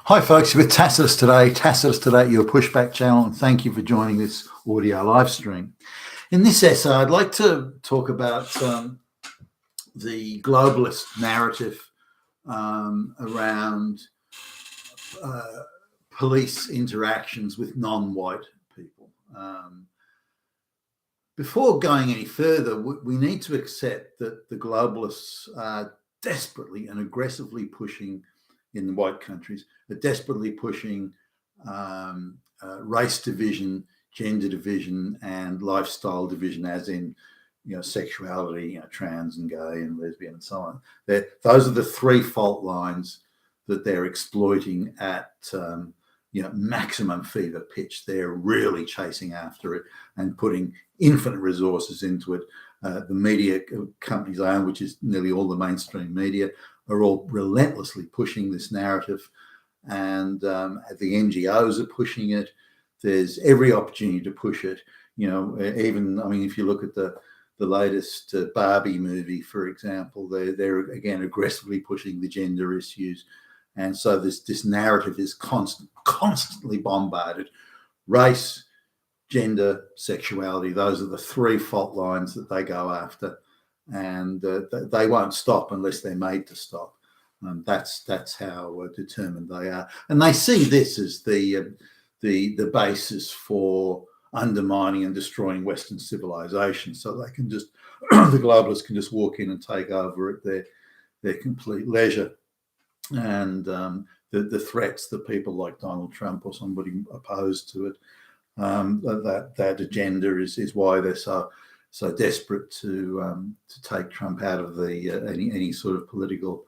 Hi folks, with Tacitus today at your pushback channel, and thank you for joining this audio live stream. In this essay, I'd like to talk about the globalist narrative around police interactions with non-white people. Before going any further, we need to accept that the globalists are desperately and aggressively pushing in the white countries, are desperately pushing race division, gender division, and lifestyle division, as in, sexuality, trans and gay and lesbian and so on. Those are the three fault lines that they're exploiting at maximum fever pitch. They're really chasing after it and putting infinite resources into it. The media companies I own, which is nearly all the mainstream media, are all relentlessly pushing this narrative, and the NGOs are pushing it. There's every opportunity to push it. If you look at the latest Barbie movie, for example, they're again aggressively pushing the gender issues, and so this narrative is constantly bombarded. Race, gender, sexuality, those are the three fault lines that they go after, and they won't stop unless they're made to stop. That's how determined they are, and they see this as the basis for undermining and destroying Western civilization. So they can just the globalists can just walk in and take over at their complete leisure, and the threats that people like Donald Trump or somebody opposed to it, that agenda is why they're so desperate to take Trump out of any sort of political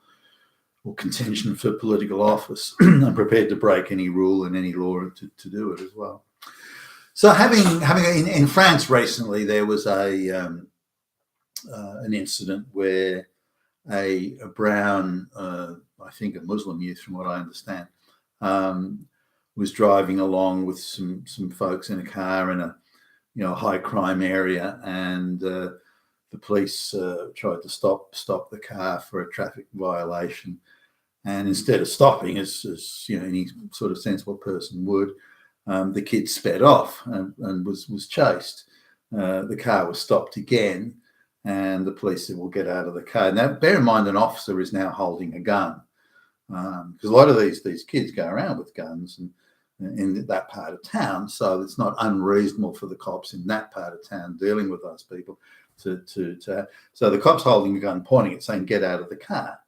or contention for political office, and prepared to break any rule and any law to do it as well. So, having in France recently, there was an incident where a brown, I think a Muslim youth, from what I understand, was driving along with some folks in a car in a high crime area, and the police tried to stop the car for a traffic violation, and instead of stopping, as any sort of sensible person would, the kid sped off and was chased. The car was stopped again, and the police said, "We'll get out of the car." Now, bear in mind, an officer is now holding a gun, because a lot of these kids go around with guns and in that part of town, so it's not unreasonable for the cops in that part of town dealing with those people to so the cop's holding a gun, pointing it, saying, "Get out of the car."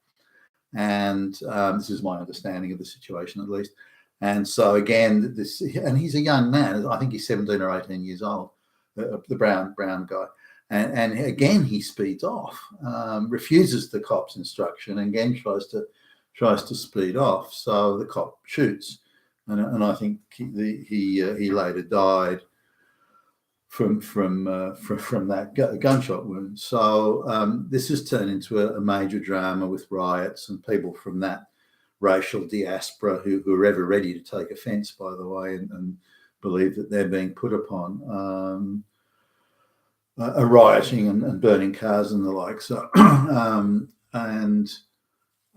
And this is my understanding of the situation, at least. And so again, and he's a young man. I think he's 17 or 18 years old, the brown guy. And again, he speeds off, refuses the cop's instruction, and again tries to speed off. So the cop shoots, and I think he later died from that gunshot wound. So this has turned into a major drama with riots and people from that racial diaspora who are ever ready to take offence, by the way, and believe that they're being put upon, are rioting and burning cars and the like. So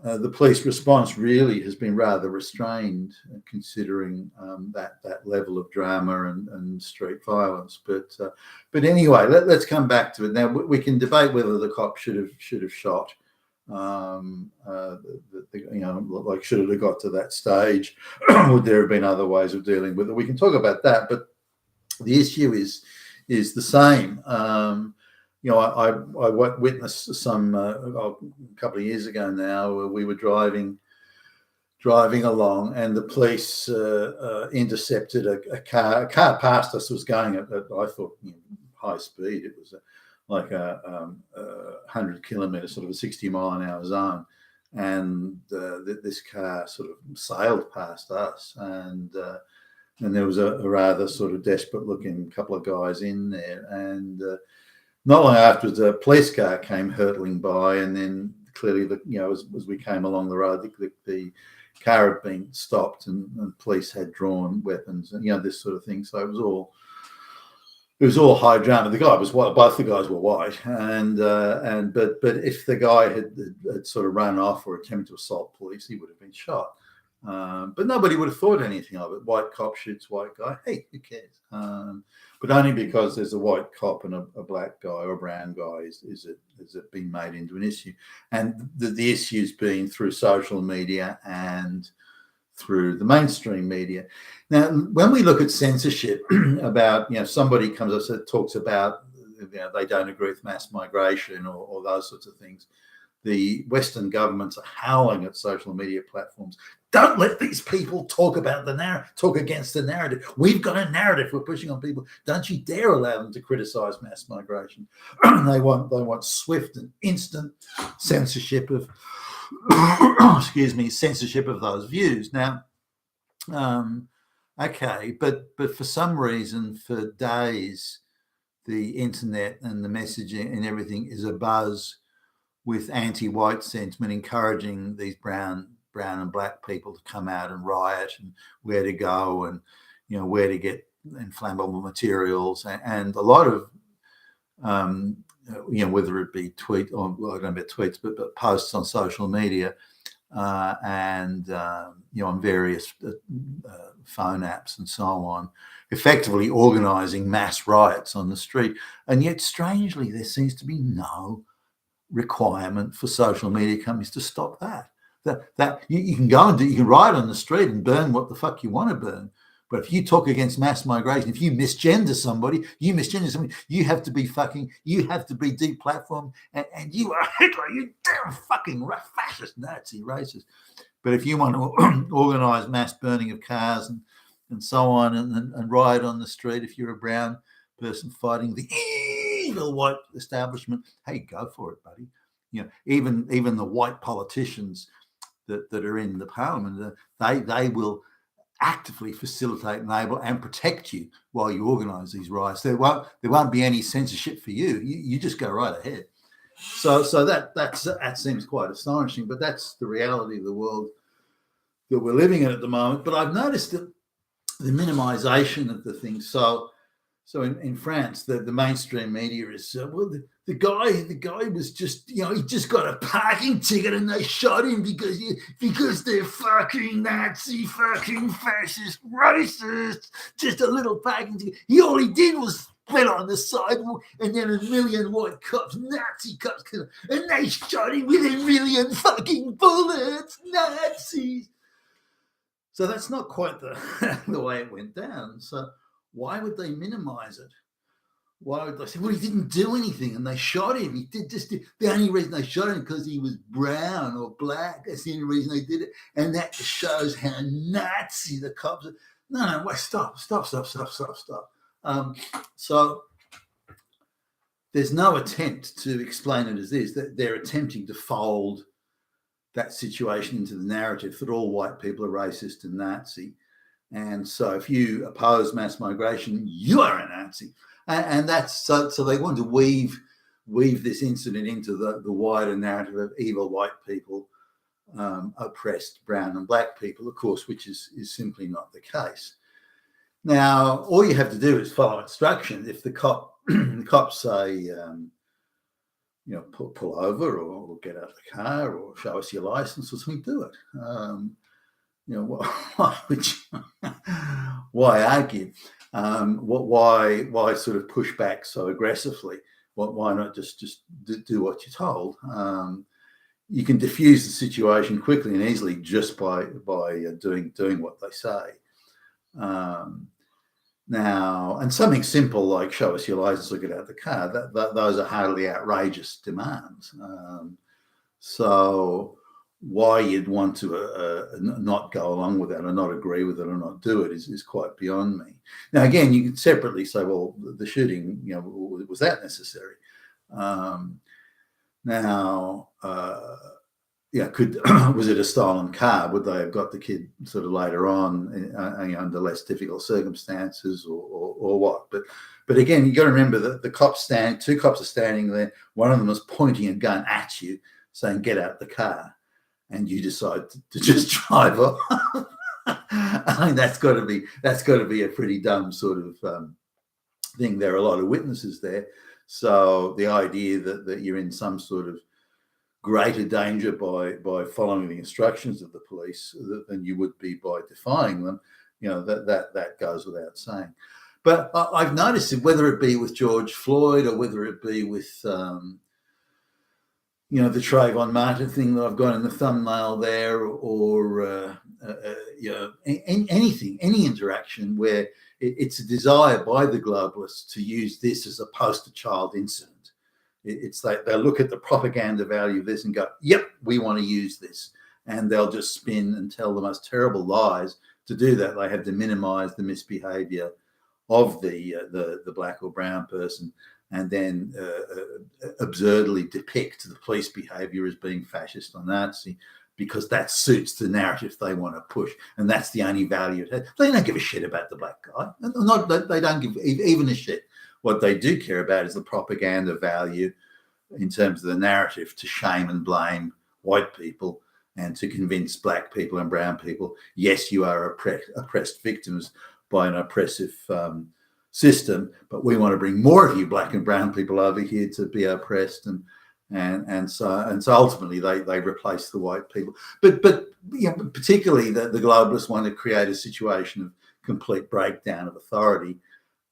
the police response really has been rather restrained, considering that level of drama and street violence. But anyway, let's come back to it. Now we can debate whether the cop should have shot. Should it have got to that stage? Would there have been other ways of dealing with it? We can talk about that, but the issue is the same. I witnessed some a couple of years ago now, where we were driving along, and the police intercepted a car. A car past us was going at I thought, high speed. It was like a 100 kilometre, sort of a 60-mile-an-hour zone, and this car sort of sailed past us, and there was a rather sort of desperate-looking couple of guys in there, and not long afterwards, a police car came hurtling by, and then clearly, as we came along the road, the car had been stopped, and police had drawn weapons, and this sort of thing. So it was all high drama. The guy was white; both the guys were white, but if the guy had sort of run off or attempted to assault police, he would have been shot. But nobody would have thought anything of it. White cop shoots white guy. Hey, who cares? But only because there's a white cop and a black guy or a brown guy is it being made into an issue. And the issue's been through social media and through the mainstream media. Now, when we look at censorship about, somebody comes up and talks about, they don't agree with mass migration or those sorts of things, the Western governments are howling at social media platforms. Don't let these people talk about the narrative, talk against the narrative. We've got a narrative we're pushing on people. Don't you dare allow them to criticize mass migration. They want swift and instant censorship of censorship of those views. Now, okay, but for some reason, for days, the internet and the messaging and everything is abuzz with anti-white sentiment, encouraging these brown and black people to come out and riot and where to go and where to get inflammable materials and a lot of whether it be tweet or I don't know about tweets but posts on social media and on various phone apps and so on, effectively organising mass riots on the street. And yet, strangely, there seems to be no requirement for social media companies to stop that. That you can go and you can riot on the street and burn what the fuck you want to burn. But if you talk against mass migration, if you misgender somebody, you have to be deplatformed and you are Hitler, you damn fucking fascist, Nazi, racist. But if you want to organise mass burning of cars and so on and riot on the street, if you're a brown person fighting the evil white establishment, hey, go for it, buddy. Even the white politicians that are in the parliament, they will actively facilitate, enable, and protect you while you organise these riots. There won't be any censorship for you. You just go right ahead. So that seems quite astonishing, but that's the reality of the world that we're living in at the moment. But I've noticed that the minimisation of the thing. So in France, the mainstream media is the guy was just he just got a parking ticket and they shot him because they're fucking Nazi, fucking fascist, racist. Just a little parking ticket. All he did was spit on the sidewalk, and then a million white cops, Nazi cops, and they shot him with a million fucking bullets, Nazis. So that's not quite the way it went down. So why would they minimize it? Why would they say, well, he didn't do anything and they shot him? He did the only reason they shot him because he was brown or black. That's the only reason they did it. And that just shows how Nazi the cops are. No, wait, stop. So there's no attempt to explain it as this, that they're attempting to fold that situation into the narrative that all white people are racist and Nazi. And so if you oppose mass migration, you are a Nazi. And that's so they want to weave this incident into the wider narrative of evil white people oppressed brown and black people, of course, which is simply not the case. Now, all you have to do is follow instructions. If the cops say, pull over or get out of the car or show us your license or something, do it. Why argue? Why sort of push back so aggressively? Why not just do what you're told? You can diffuse the situation quickly and easily just by doing what they say. Now, and something simple like show us your license or get out of the car, those are hardly outrageous demands. So why you'd want to not go along with that or not agree with it or not do it is quite beyond me. Now, again, you could separately say, well, the shooting, was that necessary? Was it a stolen car? Would they have got the kid sort of later on under less difficult circumstances or what? But again, you got to remember that two cops are standing there. One of them is pointing a gun at you, saying, "Get out the car," and you decide to just drive off. I mean, that's got to be a pretty dumb sort of thing. There are a lot of witnesses there, so the idea that you're in some sort of greater danger by following the instructions of the police than you would be by defying them. That goes without saying. But I've noticed it, whether it be with George Floyd or whether it be with the Trayvon Martin thing that I've got in the thumbnail there, or anything, any interaction where it's a desire by the globalists to use this as a poster child incident. It's like they look at the propaganda value of this and go, yep, we want to use this. And they'll just spin and tell the most terrible lies. To do that, they have to minimize the misbehavior of the black or brown person, and then absurdly depict the police behavior as being fascist or Nazi, because that suits the narrative they want to push. And that's the only value it has. They don't give a shit about the black guy. They don't give even a shit. What they do care about is the propaganda value in terms of the narrative to shame and blame white people and to convince black people and brown people, yes, you are oppressed victims by an oppressive system, but we want to bring more of you black and brown people over here to be oppressed, and so ultimately they replace the white people. But particularly the globalists want to create a situation of complete breakdown of authority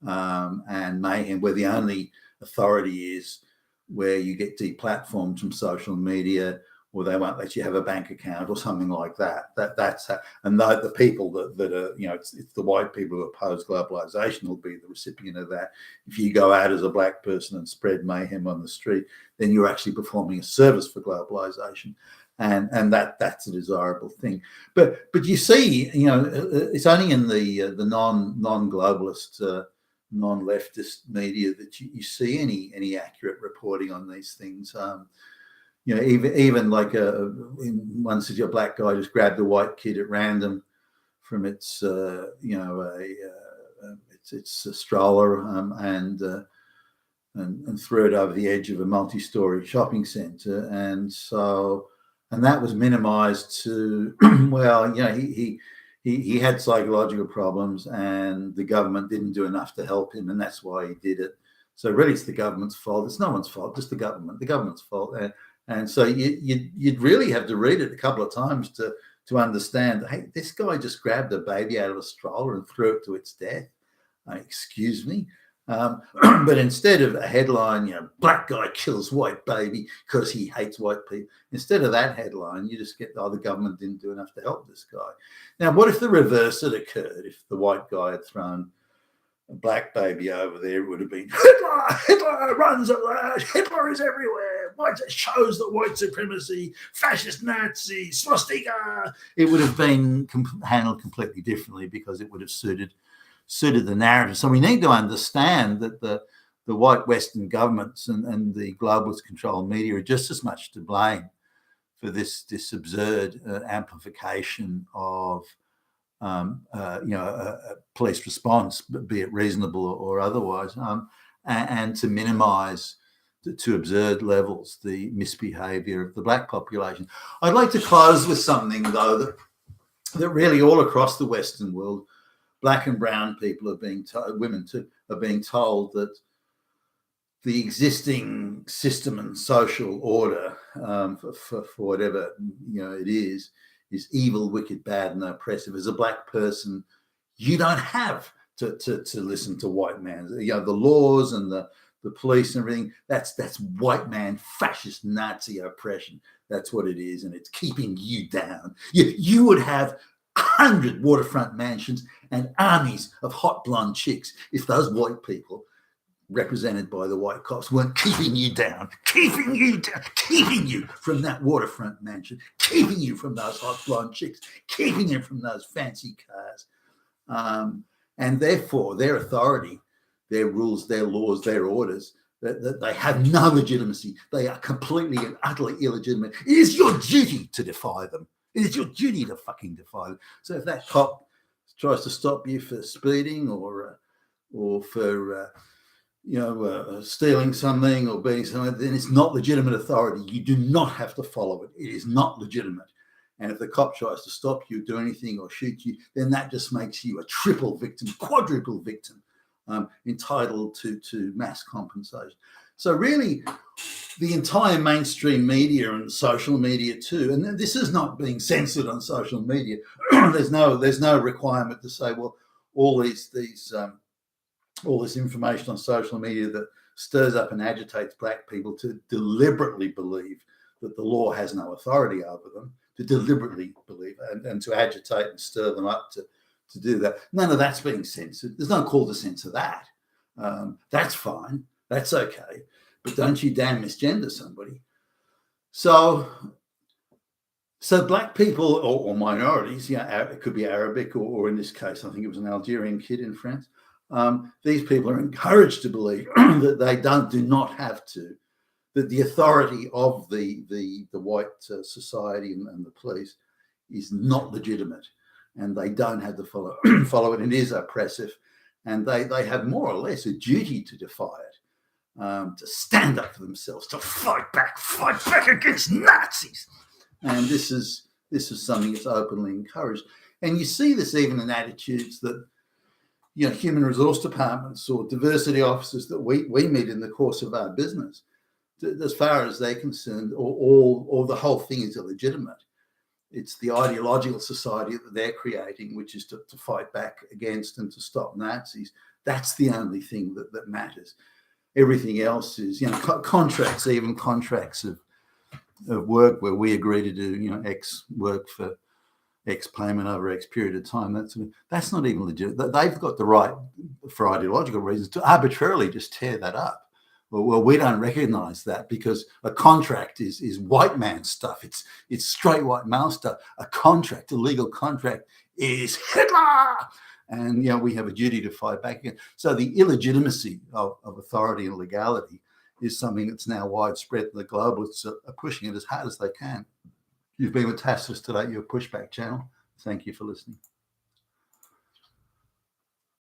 and mayhem, where the only authority is where you get deplatformed from social media, or they won't let you have a bank account or something like that. That's how, and the people that are, it's the white people who oppose globalization will be the recipient of that. If you go out as a black person and spread mayhem on the street, then you're actually performing a service for globalization, and that's a desirable thing. But you see, it's only in the non-globalist, non-leftist media that you see any accurate reporting on these things. Even like in one city, a black guy just grabbed a white kid at random from its stroller and threw it over the edge of a multi-story shopping centre, and that was minimised to he had psychological problems and the government didn't do enough to help him, and that's why he did it. So really, it's the government's fault. It's no one's fault, just the government's fault. And so you'd really have to read it a couple of times to understand, hey, this guy just grabbed a baby out of a stroller and threw it to its death. Excuse me. But instead of a headline, black guy kills white baby because he hates white people, instead of that headline, you just get, the government didn't do enough to help this guy. Now, what if the reverse had occurred? If the white guy had thrown a black baby over there, it would have been Hitler runs at large, Hitler is everywhere, it shows the white supremacy, fascist Nazi, swastika. It would have been handled completely differently because it would have suited the narrative. So we need to understand that the white Western governments and the globalist controlled media are just as much to blame for this absurd amplification of a police response, be it reasonable or otherwise, and to minimise to absurd levels the misbehaviour of the black population. I'd like to close with something, though, that really all across the Western world, black and brown people are being told, women too, are being told that the existing system and social order for whatever it is evil, wicked, bad, and oppressive. As a black person, you don't have to listen to white man. The laws and the police and everything, that's white man, fascist, Nazi oppression. That's what it is, and it's keeping you down. You would have 100 waterfront mansions and armies of hot blonde chicks if those white people, represented by the white cops, weren't keeping you down, keeping you from that waterfront mansion, keeping you from those hot blonde chicks, keeping you from those fancy cars. And therefore, their authority, their rules, their laws, their orders, that they have no legitimacy. They are completely and utterly illegitimate. It is your duty to defy them. It is your duty to fucking defy them. So if that cop tries to stop you for speeding or for stealing something or being something, then it's not legitimate authority. You do not have to follow it. It is not legitimate. And if the cop tries to stop you, do anything or shoot you, then that just makes you a triple victim, quadruple victim, entitled to mass compensation. So really, the entire mainstream media and social media too, and this is not being censored on social media. there's no requirement to say, well, all this information on social media that stirs up and agitates black people to deliberately believe that the law has no authority over them, to deliberately believe and to agitate and stir them up to do that. None of that's being censored. There's no call to censor that. That's fine. That's okay. But don't you damn misgender somebody. So black people or minorities, it could be Arabic or in this case, I think it was an Algerian kid in France. These people are encouraged to believe that they do not have to, that the authority of the white society and the police is not legitimate, and they don't have to follow it. It is oppressive, and they have more or less a duty to defy it, to stand up for themselves, to fight back against Nazis. And this is something that's openly encouraged. And you see this even in attitudes that, human resource departments or diversity officers that we meet in the course of our business, as far as they're concerned, or the whole thing is illegitimate. It's the ideological society that they're creating, which is to fight back against and to stop Nazis. That's the only thing that matters. Everything else is, contracts, even contracts of work where we agree to do, X work for X payment over X period of time. That's not even legit. They've got the right, for ideological reasons, to arbitrarily just tear that up. Well, we don't recognize that because a contract is white man stuff. It's straight white male stuff. A contract, a legal contract, is Hitler. And we have a duty to fight back against. So the illegitimacy of authority and legality is something that's now widespread. The globalists are pushing it as hard as they can. You've been with Tacitus today, your Pushback channel. Thank you for listening.